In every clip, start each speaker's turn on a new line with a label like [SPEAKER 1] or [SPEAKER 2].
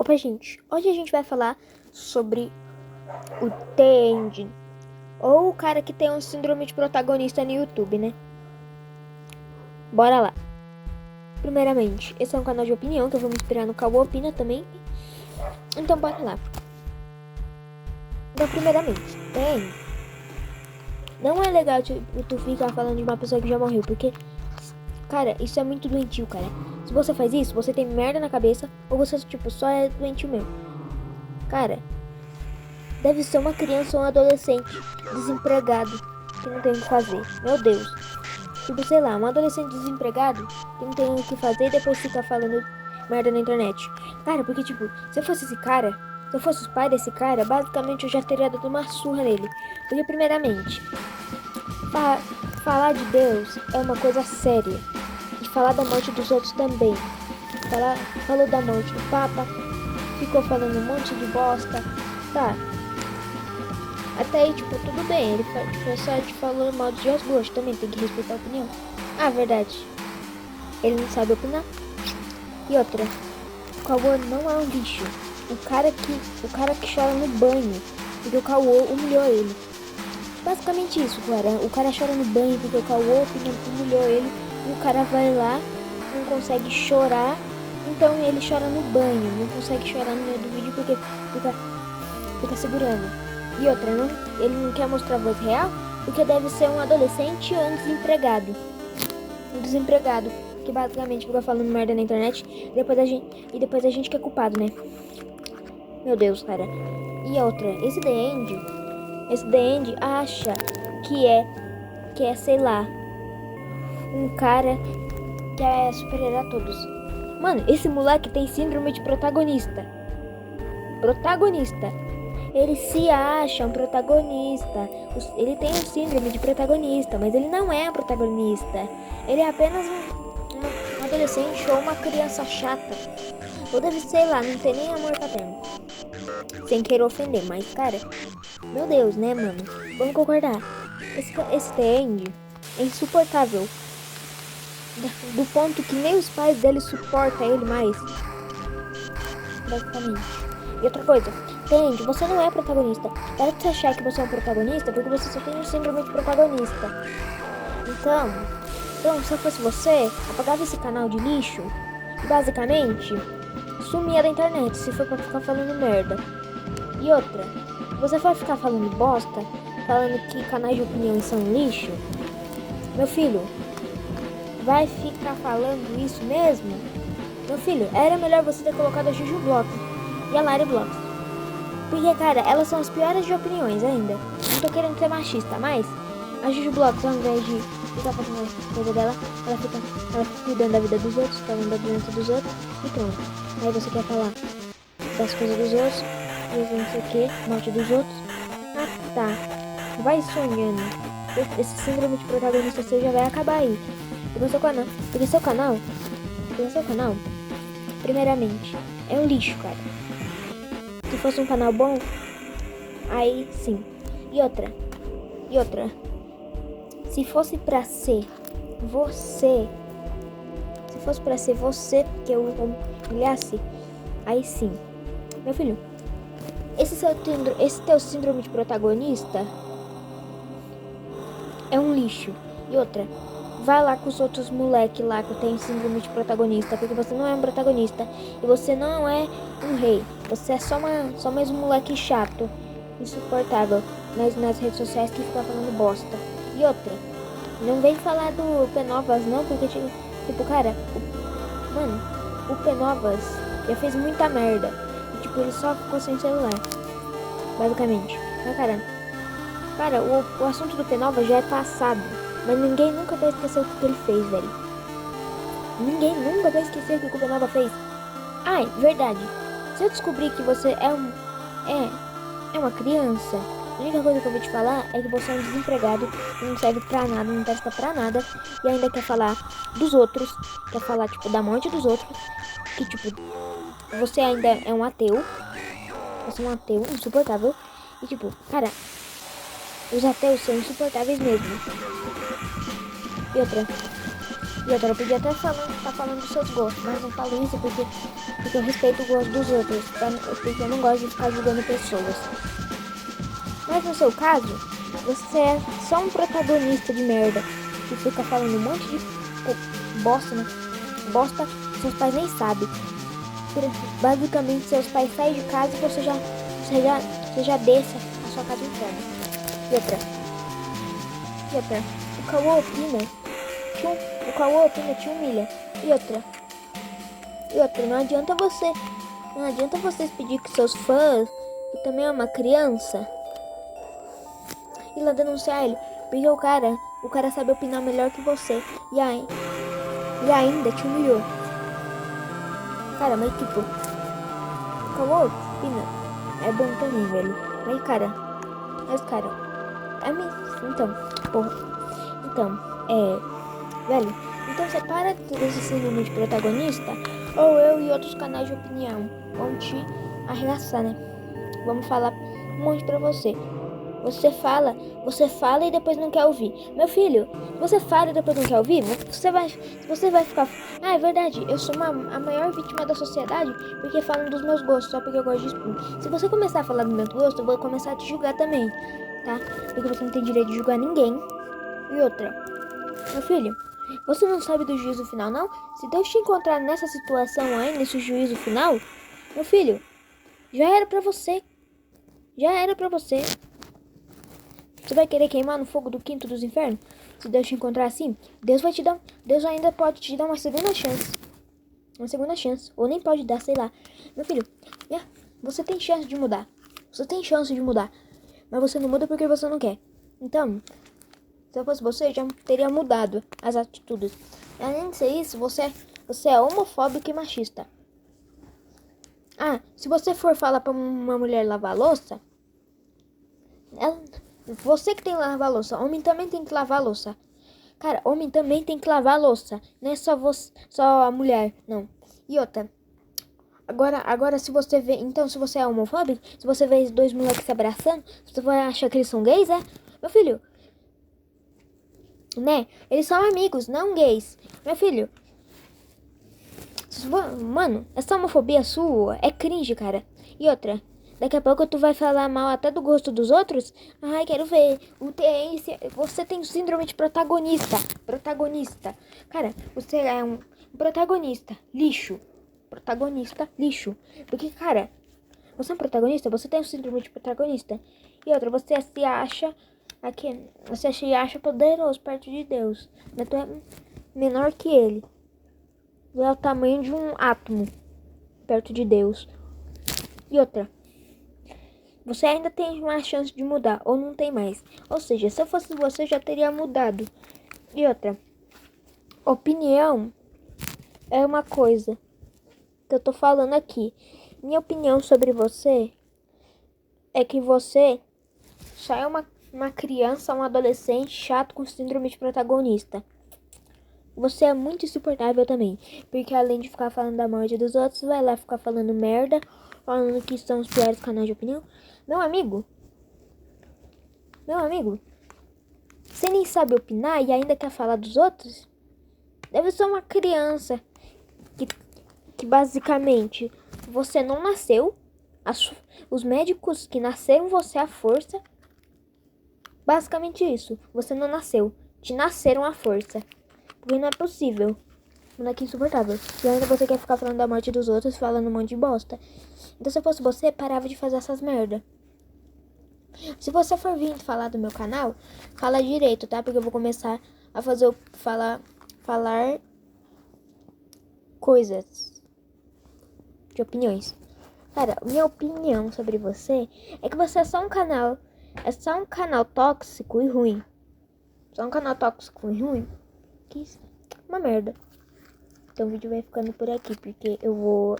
[SPEAKER 1] Opa, gente, hoje a gente vai falar sobre o The ou o cara que tem um síndrome de protagonista no YouTube, né? Bora lá. Primeiramente, esse é um canal de opinião que eu vou me inspirar no Cauã Opina também. Então, bora lá. Então, primeiramente, não é legal tu ficar falando de uma pessoa que já morreu, porque, cara, isso é muito doentio, cara. Se você faz isso, você tem merda na cabeça, ou você, tipo, só é doentio mesmo. Cara, deve ser uma criança ou um adolescente desempregado que não tem o que fazer. Meu Deus. Tipo, sei lá, um adolescente desempregado que não tem o que fazer e depois fica falando merda na internet. Cara, porque, tipo, se eu fosse esse cara, se eu fosse os pais desse cara, basicamente eu já teria dado uma surra nele. Porque, primeiramente, falar de Deus é uma coisa séria. E falar da morte dos outros também. Falou da morte do Papa, ficou falando um monte de bosta. Tá. Até aí, tipo, tudo bem. Ele só te falou mal de Jesus Bush, também tem que respeitar a opinião. Ah, verdade. Ele não sabe opinar. E outra, o Cauã não é um lixo. O cara que chora no banho porque o Cauã humilhou ele. Basicamente isso, cara. O cara chora no banho porque o Cauã humilhou ele. E o cara vai lá, não consegue chorar. Então ele chora no banho. Não consegue chorar no meio do vídeo porque fica segurando. E outra, ele não quer mostrar a voz real porque deve ser um adolescente ou um desempregado. Um desempregado que basicamente fica falando merda na internet e depois a gente que é culpado, né? Meu Deus, cara. E outra, esse The End acha que é, sei lá, um cara que é superior a todos. Mano, esse moleque tem síndrome de protagonista. Ele se acha um protagonista. Ele tem um síndrome de protagonista, mas ele não é um protagonista. Ele é apenas um adolescente ou uma criança chata. Ou deve, sei lá, não tem nem amor paterno. Sem querer ofender, mas, cara, meu Deus, né, mano? Vamos concordar. Esse The End é insuportável. Do ponto que nem os pais dele suportam ele mais. Basicamente. E outra coisa, entende? Você não é protagonista. Para de você achar que você é um protagonista porque você só tem um síndrome de protagonista. Então, se eu fosse você, apagava esse canal de lixo e basicamente sumia da internet se for pra ficar falando merda. E outra, você vai ficar falando bosta, falando que canais de opinião são lixo? Meu filho, vai ficar falando isso mesmo? Meu filho, era melhor você ter colocado a Juju Block e a Lari Block. Porque, cara, elas são as piores de opiniões ainda. Não tô querendo ser machista, mas a Juju Block, ao invés de ficar fazendo a coisa dela, ela fica cuidando da vida dos outros, falando da doença dos outros e pronto. Aí você quer falar das coisas dos outros, não sei o que, morte dos outros. Ah, tá. Vai sonhando. Esse síndrome de protagonista seu já vai acabar aí. Porque seu canal, primeiramente, é um lixo, cara. Se fosse um canal bom, aí sim. E outra, se fosse pra ser você, porque eu humilhasse, aí sim. Meu filho, esse teu síndrome de protagonista é um lixo. E outra, vai lá com os outros moleque lá que tem síndrome de protagonista, porque você não é um protagonista e você não é um rei. Você é só mais um moleque chato, insuportável nas redes sociais que fica falando bosta. E outra, não vem falar do P-Novas não, porque tipo, cara, o P-Novas já fez muita merda. E tipo, ele só ficou sem celular, basicamente. Mas cara, o assunto do P-Novas já é passado. Mas ninguém nunca vai esquecer o que ele fez, velho. Ninguém nunca vai esquecer o que o P-Nova fez. Ai, verdade. Se eu descobrir que você é uma criança, a única coisa que eu vou te falar é que você é um desempregado, não serve pra nada, não presta pra nada, e ainda quer falar dos outros, quer falar, tipo, da morte dos outros, que, tipo, você ainda é um ateu, você é um ateu insuportável, e, tipo, cara, os ateus são insuportáveis mesmo. E outra, E outra, eu podia até tá falando dos seus gostos, mas não falo isso porque eu respeito o gosto dos outros, porque eu não gosto de ficar julgando pessoas. Mas no seu caso, você é só um protagonista de merda que fica falando um monte de bosta, né? Bosta, seus pais nem sabem. Basicamente, seus pais saem de casa e você já desce a sua casa inferno. E outra, o Cauã opina te humilha. E outra, não adianta vocês pedir que seus fãs, que também é uma criança, ir lá denunciar ele, porque o cara sabe opinar melhor que você. E ainda te humilhou. Cara, mas tipo, o Cauã opina é bom também, velho. Mas cara, então, porra. Então, velho, então você para de ter esse síndrome de protagonista, ou eu e outros canais de opinião vão te arregaçar, né? Vamos falar um monte pra você. Você fala e depois não quer ouvir. Meu filho, se você fala e depois não quer ouvir, você vai ficar... Ah, é verdade, eu sou a maior vítima da sociedade porque falam dos meus gostos, só porque eu gosto de Spoon. Se você começar a falar do meu gosto, eu vou começar a te julgar também, tá? Porque você não tem direito de julgar ninguém. E outra, meu filho, você não sabe do juízo final, não? Se Deus te encontrar nessa situação aí, nesse juízo final, meu filho, já era pra você. Você vai querer queimar no fogo do quinto dos infernos? Se Deus te encontrar assim, Deus ainda pode te dar uma segunda chance. Ou nem pode dar, sei lá. Meu filho, você tem chance de mudar. Mas você não muda porque você não quer. Então, se eu fosse você, já teria mudado as atitudes. Além de ser isso, você é homofóbico e machista. Ah, se você for falar pra uma mulher lavar a louça, você que tem que lavar a louça. Homem também tem que lavar a louça. Cara, homem também tem que lavar a louça. Não é só a mulher, não. E outra. Agora se você vê... Então, se você é homofóbico, se você vê dois moleques se abraçando, você vai achar que eles são gays, é? Meu filho. Né? Eles são amigos, não gays. Meu filho. Mano, essa homofobia sua é cringe, cara. E outra. Daqui a pouco tu vai falar mal até do gosto dos outros? Ai, quero ver. Você tem síndrome de protagonista. Cara, você é um protagonista. Lixo. Porque, cara, você é um protagonista, você tem um síndrome de protagonista. E outra, você se acha poderoso perto de Deus. Mas tu é menor que ele. Tu é o tamanho de um átomo perto de Deus. E outra. Você ainda tem uma chance de mudar, ou não tem mais. Ou seja, se eu fosse você, já teria mudado. E outra, opinião é uma coisa que eu tô falando aqui. Minha opinião sobre você é que você só é uma criança, um adolescente chato com síndrome de protagonista. Você é muito insuportável também, porque além de ficar falando da morte dos outros, vai lá ficar falando merda, falando que são os piores canais de opinião. Meu amigo, você nem sabe opinar e ainda quer falar dos outros? Deve ser uma criança que basicamente você não nasceu, os médicos que nasceram você à força, basicamente isso, você não nasceu, te nasceram à força, porque não é possível, moleque insuportável, e ainda você quer ficar falando da morte dos outros, falando um monte de bosta. Então se eu fosse você, parava de fazer essas merda. Se você for vir falar do meu canal, fala direito, tá? Porque eu vou começar a falar coisas de opiniões. Cara, minha opinião sobre você é que você é só um canal tóxico e ruim. Que isso? Uma merda. Então o vídeo vai ficando por aqui, porque eu vou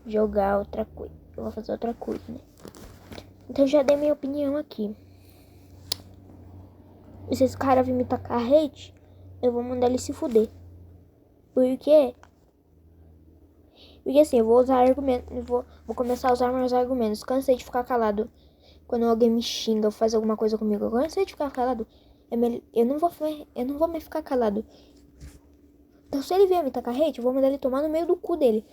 [SPEAKER 1] jogar outra coisa. Eu vou fazer outra coisa, né? Então já dei minha opinião aqui. E se esse cara vir me tacar hate, eu vou mandar ele se fuder. Por quê? Porque assim, eu vou usar argumentos. Vou começar a usar meus argumentos. Cansei de ficar calado quando alguém me xinga ou faz alguma coisa comigo. Eu cansei de ficar calado. Eu não vou me ficar calado. Então se ele vier me tacar hate, eu vou mandar ele tomar no meio do cu dele.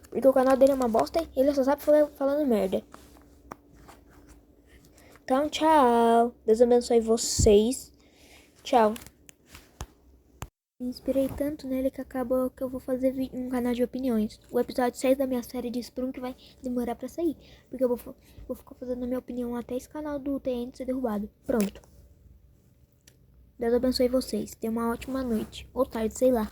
[SPEAKER 1] Porque o canal dele é uma bosta e ele só sabe falando merda. Então, tchau. Deus abençoe vocês. Tchau. Me inspirei tanto nele que acabou que eu vou fazer um canal de opiniões. O episódio 6 da minha série de Sprung que vai demorar pra sair. Porque eu vou ficar fazendo a minha opinião até esse canal do TN ser derrubado. Pronto. Deus abençoe vocês. Tenham uma ótima noite. Ou tarde, sei lá.